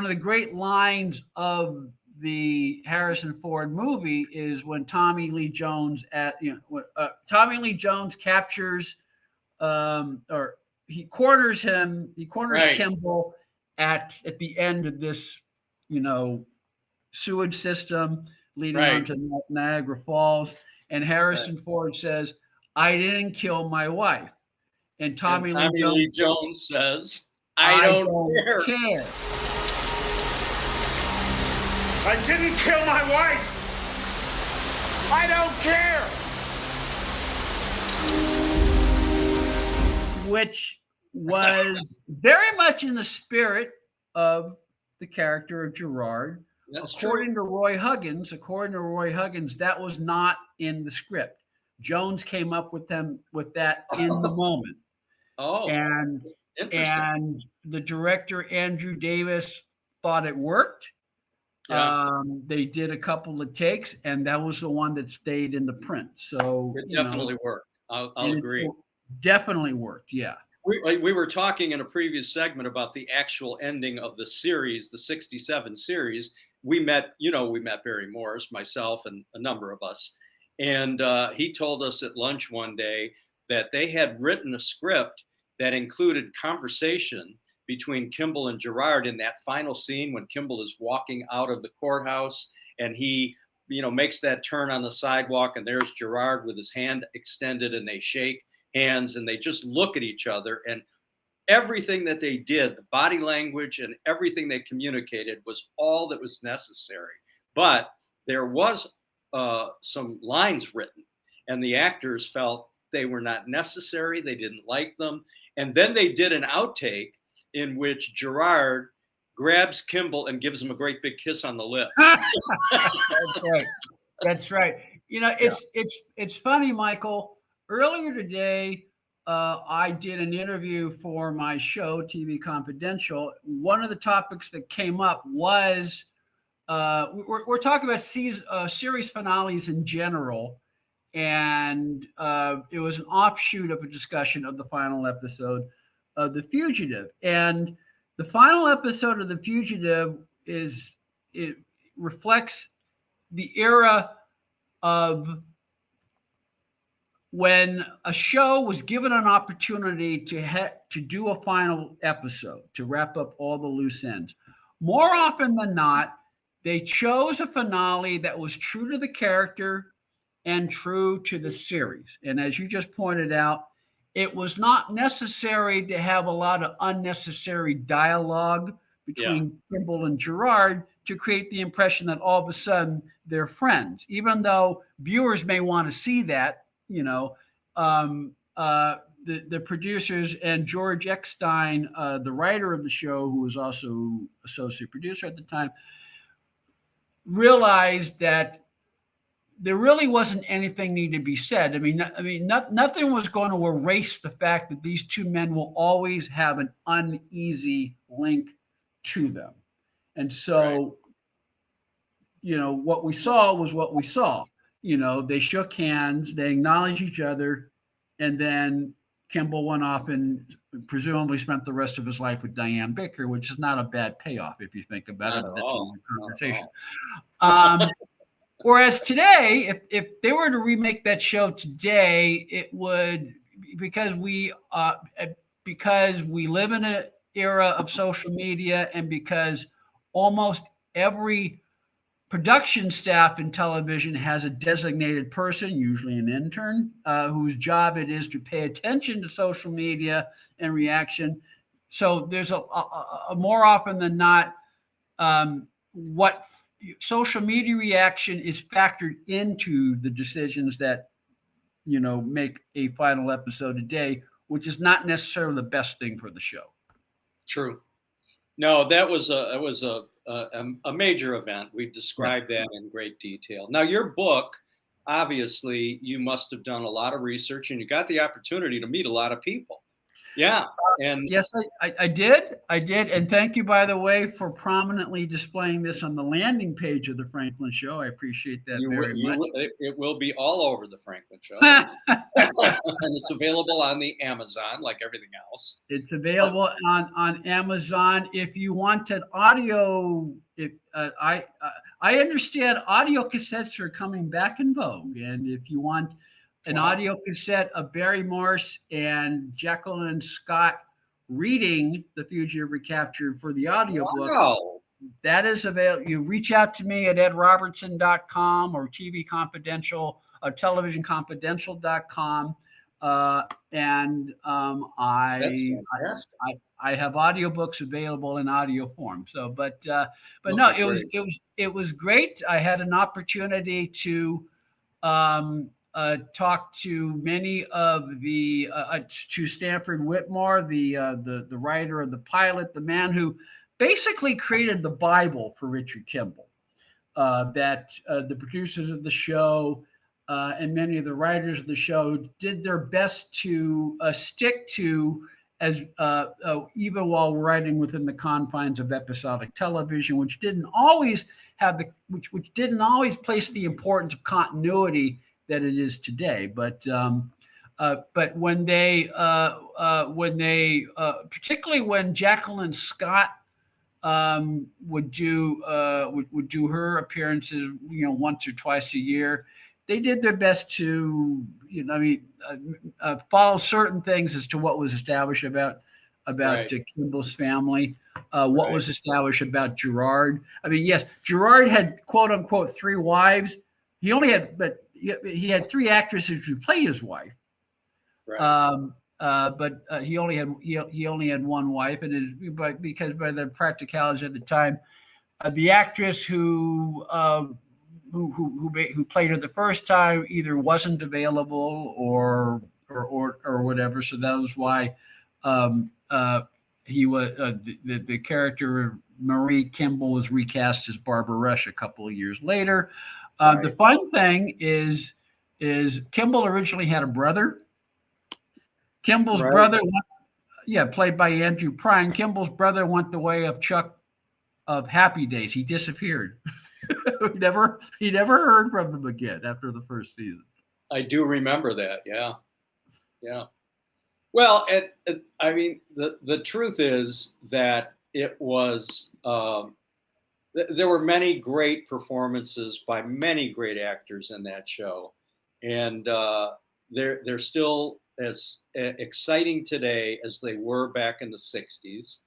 Speaker 14: of the great lines of the Harrison Ford movie is when Tommy Lee Jones Tommy Lee Jones captures or he corners Kimball at the end of this, you know, sewage system leading onto Niagara Falls, and Harrison Ford says, "I didn't kill my wife," and Tommy Lee
Speaker 6: Jones says, "I don't care.
Speaker 13: I didn't kill my wife. I don't care."
Speaker 14: Which was very much in the spirit of the character of Gerard. According to Roy Huggins, that was not in the script. Jones came up with that in the moment. And the director Andrew Davis thought it worked. They did a couple of takes, and that was the one that stayed in the print. So
Speaker 6: it definitely worked. I'll agree.
Speaker 14: It definitely worked. Yeah.
Speaker 6: We were talking in a previous segment about the actual ending of the series, the 67 series. We met Barry Morse, myself, and a number of us. And he told us at lunch one day that they had written a script that included conversation between Kimball and Gerard in that final scene when Kimball is walking out of the courthouse and he, you know, makes that turn on the sidewalk, and there's Gerard with his hand extended, and they shake hands and they just look at each other, and everything that they did, the body language and everything they communicated was all that was necessary. But there was some lines written, and the actors felt they were not necessary. They didn't like them. And then they did an outtake in which Gerard grabs Kimball and gives him a great big kiss on the lips.
Speaker 14: That's right. You know, it's funny, Michael. Earlier today, I did an interview for my show, TV Confidential. One of the topics that came up was we're talking about series finales in general, and it was an offshoot of a discussion of the final episode of The Fugitive. And the final episode of The Fugitive it reflects the era of when a show was given an opportunity to do a final episode, to wrap up all the loose ends. More often than not, they chose a finale that was true to the character and true to the series. And as you just pointed out, it was not necessary to have a lot of unnecessary dialogue between Kimball and Gerard to create the impression that all of a sudden they're friends, even though viewers may want to see that. You know, the producers and George Eckstein, the writer of the show, who was also associate producer at the time, realized that there really wasn't anything needed to be said. Nothing was going to erase the fact that these two men will always have an uneasy link to them. And so, what we saw was what we saw. They shook hands, they acknowledged each other, and then Kimball went off and presumably spent the rest of his life with Diane Baker, which is not a bad payoff if you think about it. That's conversation. Whereas today, if they were to remake that show today, it would, because we live in an era of social media, and because almost every production staff in television has a designated person, usually an intern, whose job it is to pay attention to social media and reaction. So there's a more often than not, what social media reaction is factored into the decisions that, make a final episode a day, which is not necessarily the best thing for the show.
Speaker 6: True. No, that was a major event. We've described that in great detail. Now, your book, obviously, you must have done a lot of research, and you got the opportunity to meet a lot of people. Yeah. And
Speaker 14: yes, I did. And thank you, by the way, for prominently displaying this on the landing page of the Franklin Show. I appreciate that very much.
Speaker 6: It will be all over the Franklin Show. And it's available on the Amazon, like everything else.
Speaker 14: It's available on Amazon. If you wanted audio, I understand audio cassettes are coming back in vogue. And if you want an audio cassette of Barry Morse and Jacqueline Scott reading The Fugitive Recaptured for the audiobook, that is available. You reach out to me at edrobertson.com or TV Confidential, televisionconfidential.com. And I have audiobooks available in audio form. So, but no, it was great. I had an opportunity to talk to many of the to Stanford Whitmore, the writer of the pilot, the man who basically created the Bible for Richard Kimball. That the producers of the show and many of the writers of the show did their best to stick to, as even while writing within the confines of episodic television, which didn't always have which didn't always place the importance of continuity that it is today. But when they particularly when Jacqueline Scott would do her appearances, once or twice a year, they did their best to, follow certain things as to what was established about Kimball's family, what was established about Gerard. Yes, Gerard had quote unquote 3 wives. He only had, but he had 3 actresses who played his wife. Right. But he only had 1 wife, and because by the practicalities at the time, the actress who played her the first time either wasn't available or whatever. So that was why he was the character Marie Kimball was recast as Barbara Rush a couple of years later. The fun thing is Kimball originally had a brother. Kimball's brother, played by Andrew Prine. Kimball's brother went the way of Chuck of Happy Days. He disappeared. He never heard from him again after the first season.
Speaker 6: I do remember that. Yeah. Well, the truth is that it was. There were many great performances by many great actors in that show, and they're still as exciting today as they were back in the 60s,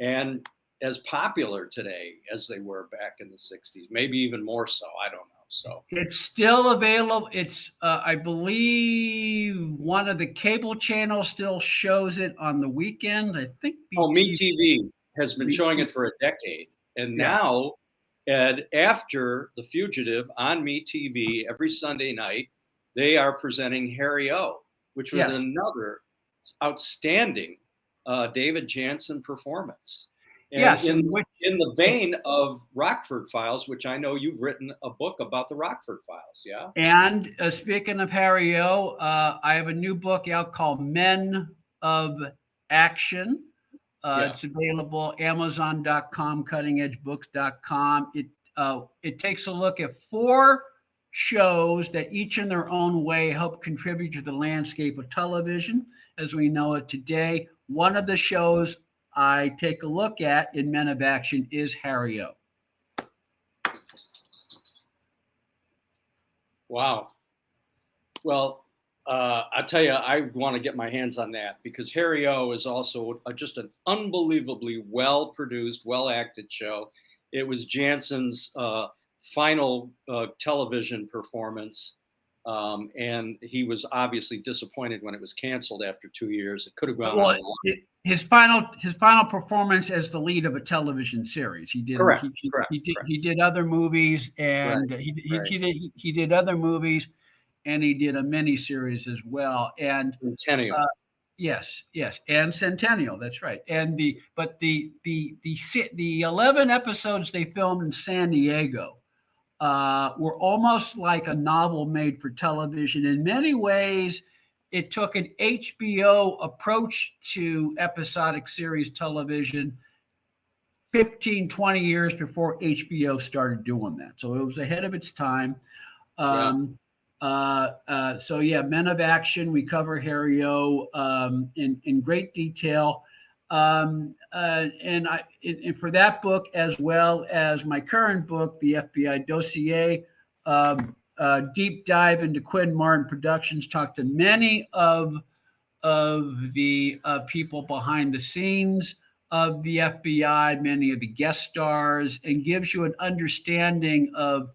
Speaker 6: and as popular today as they were back in the 60s, maybe even more so. I don't know. So
Speaker 14: it's still available. It's I believe one of the cable channels still shows it on the weekend. I think
Speaker 6: MeTV has been showing it for a decade. And now, Ed, after The Fugitive on MeTV every Sunday night, they are presenting Harry O, which was another outstanding David Janssen performance. And
Speaker 14: Yes,
Speaker 6: in the vein of Rockford Files, which I know you've written a book about the Rockford Files, yeah?
Speaker 14: And speaking of Harry O, I have a new book out called Men of Action. It's available Amazon.com, cuttingedgebooks.com. It takes a look at 4 shows that each in their own way help contribute to the landscape of television as we know it today. One of the shows I take a look at in Men of Action is Harry O.
Speaker 6: Wow. Well, I'll tell you, I want to get my hands on that because Harry O is also just an unbelievably well-produced, well-acted show. It was Janssen's final television performance, and he was obviously disappointed when it was canceled after 2 years. It could have gone on.
Speaker 14: His final performance as the lead of a television series. He did.
Speaker 6: Correct.
Speaker 14: He did other movies, and he did other movies, and he did a mini series as well. And
Speaker 6: Centennial.
Speaker 14: Yes, and Centennial. That's right. And the 11 episodes they filmed in San Diego were almost like a novel made for television. In many ways, it took an HBO approach to episodic series television 15, 20 years before HBO started doing that. So it was ahead of its time. Men of Action, we cover Harry O in great detail. And for that book, as well as my current book, the FBI Dossier, deep dive into Quinn Martin Productions, talk to many of the people behind the scenes of the FBI, many of the guest stars, and gives you an understanding of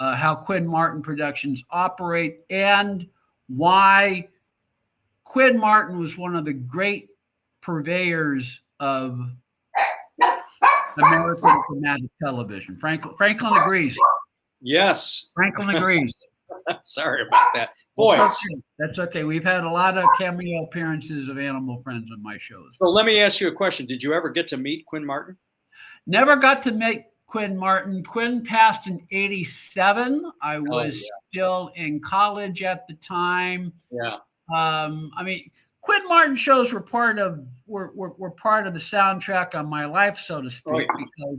Speaker 14: how Quinn Martin Productions operate and why Quinn Martin was one of the great purveyors of American dramatic television. Franklin agrees.
Speaker 6: Yes.
Speaker 14: Franklin agrees.
Speaker 6: Sorry about that. Boy,
Speaker 14: that's okay. We've had a lot of cameo appearances of animal friends on my shows.
Speaker 6: So let me ask you a question. Did you ever get to meet Quinn Martin?
Speaker 14: Never got to meet Quinn Martin. Quinn passed in '87. I was still in college at the time.
Speaker 6: Yeah.
Speaker 14: Quinn Martin shows were part of the soundtrack on my life, so to speak, because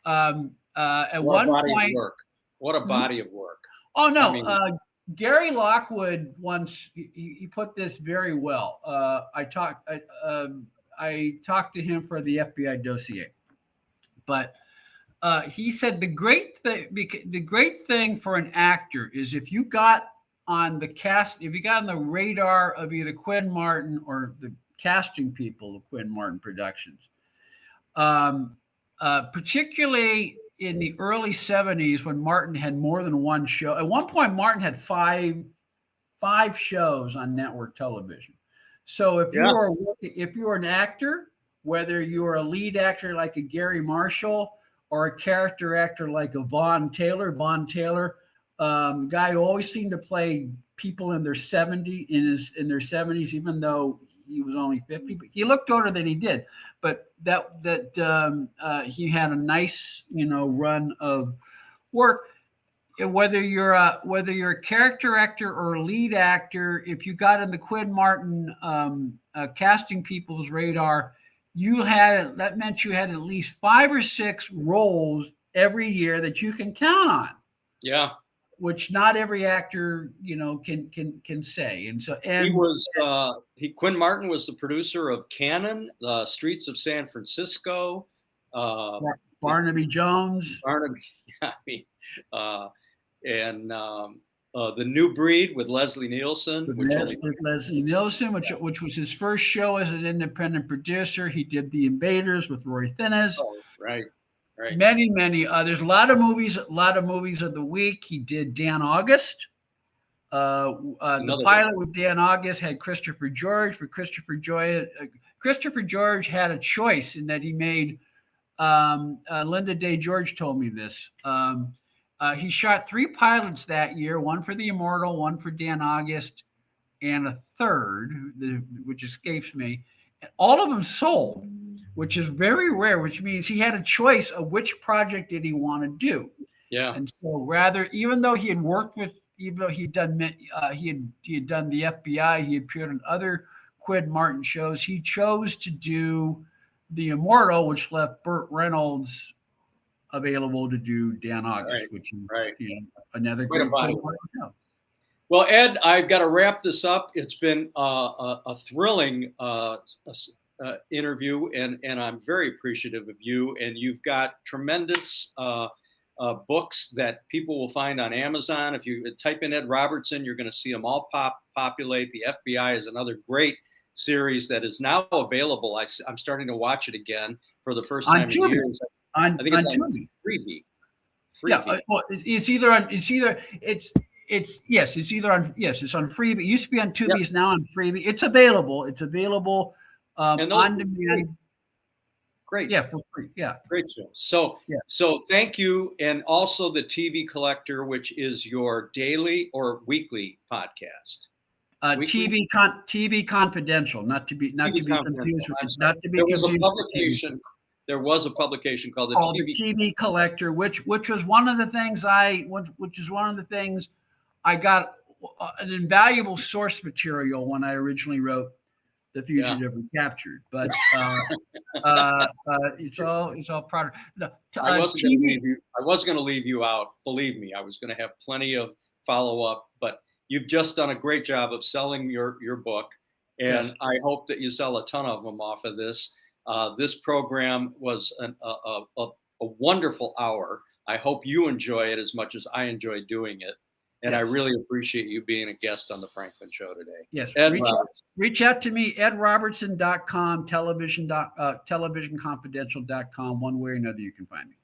Speaker 14: at one point,
Speaker 6: what a body of work.
Speaker 14: Oh no, Gary Lockwood once he put this very well. I talked to him for the FBI Dossier, but he said the great thing for an actor is if you got on the radar of either Quinn Martin or the casting people of Quinn Martin Productions, particularly in the early 70s when Martin had more than one show. At one point, Martin had five shows on network television. So if you were an actor, whether you were a lead actor like a Gary Marshall or a character actor like a Vaughn Taylor, guy who always seemed to play people in their 70s, even though he was only 50, but he looked older than he did. But he had a nice, run of work. Whether you're a character actor or a lead actor, if you got in the Quinn Martin casting people's radar, that meant you had at least 5 or 6 roles every year that you can count on.
Speaker 6: Yeah.
Speaker 14: Which not every actor, can say. And so,
Speaker 6: Quinn Martin was the producer of Cannon, Streets of San Francisco,
Speaker 14: Barnaby Jones,
Speaker 6: The New Breed with Leslie Nielsen.
Speaker 14: Leslie Nielsen, which was his first show as an independent producer. He did The Invaders with Roy Thinnes.
Speaker 6: Oh, right. Right.
Speaker 14: Many others. A lot of movies of the week. He did Dan August. The pilot with Dan August had Christopher George. For Christopher George had a choice in that he made. Linda Day George told me this. He shot 3 pilots that year, one for The Immortal, one for Dan August. and a third, which escapes me. All of them sold, which is very rare, which means he had a choice of which project did he want to do.
Speaker 6: Yeah.
Speaker 14: And so even though he had worked with, even though he'd done, he had done the FBI, he appeared on other Quid Martin shows, he chose to do The Immortal, which left Burt Reynolds available to do Dan August, which is another great show.
Speaker 6: Well, Ed, I've got to wrap this up. It's been a thrilling interview, and I'm very appreciative of you. And you've got tremendous books that people will find on Amazon. If you type in Ed Robertson, you're going to see them all populate. The FBI is another great series that is now available. I'm starting to watch it again for the first time in years. I think it's on Freebie.
Speaker 14: Yeah, well, it's on Freebie. It used to be on Tubi. It's now on Freebie. It's available. On demand.
Speaker 6: Great.
Speaker 14: Yeah, for free. Yeah.
Speaker 6: Great show. So thank you. And also the TV Collector, which is your daily or weekly podcast.
Speaker 14: TV Confidential, not to be confused with,
Speaker 6: There was a publication called
Speaker 14: the TV Collector, which was one of the things I got an invaluable source material when I originally wrote The Fugitive Recaptured. But it's all product.
Speaker 6: I wasn't going to leave you out. Believe me, I was going to have plenty of follow up, but you've just done a great job of selling your book, and I hope that you sell a ton of them off of this. This program was a wonderful hour. I hope you enjoy it as much as I enjoy doing it. And I really appreciate you being a guest on the Franklin Show today.
Speaker 14: Yes. Reach out to me, edrobertson.com, televisionconfidential.com. One way or another, you can find me.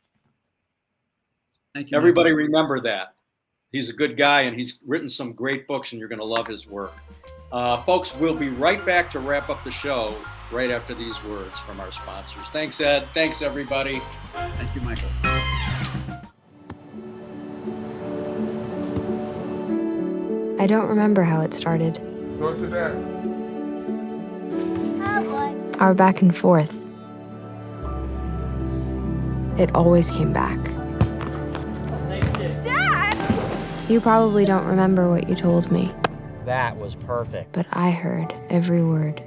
Speaker 14: Thank you.
Speaker 6: Everybody remember that. He's a good guy, and he's written some great books, and you're going to love his work. Folks, we'll be right back to wrap up the show right after these words from our sponsors. Thanks, Ed. Thanks, everybody.
Speaker 14: Thank you, Michael.
Speaker 15: I don't remember how it started.
Speaker 13: Go to that.
Speaker 15: Our back and forth. It always came back.
Speaker 16: Dad!
Speaker 15: You probably don't remember what you told me.
Speaker 17: That was perfect.
Speaker 15: But I heard every word.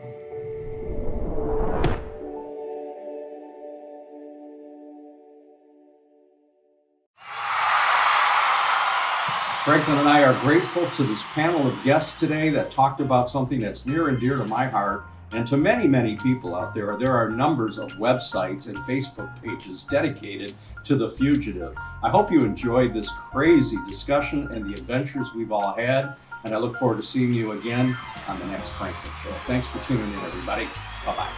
Speaker 6: Franklin and I are grateful to this panel of guests today that talked about something that's near and dear to my heart and to many, many people out there. There are numbers of websites and Facebook pages dedicated to The Fugitive. I hope you enjoyed this crazy discussion and the adventures we've all had, and I look forward to seeing you again on the next Franklin Show. Thanks for tuning in, everybody. Bye-bye.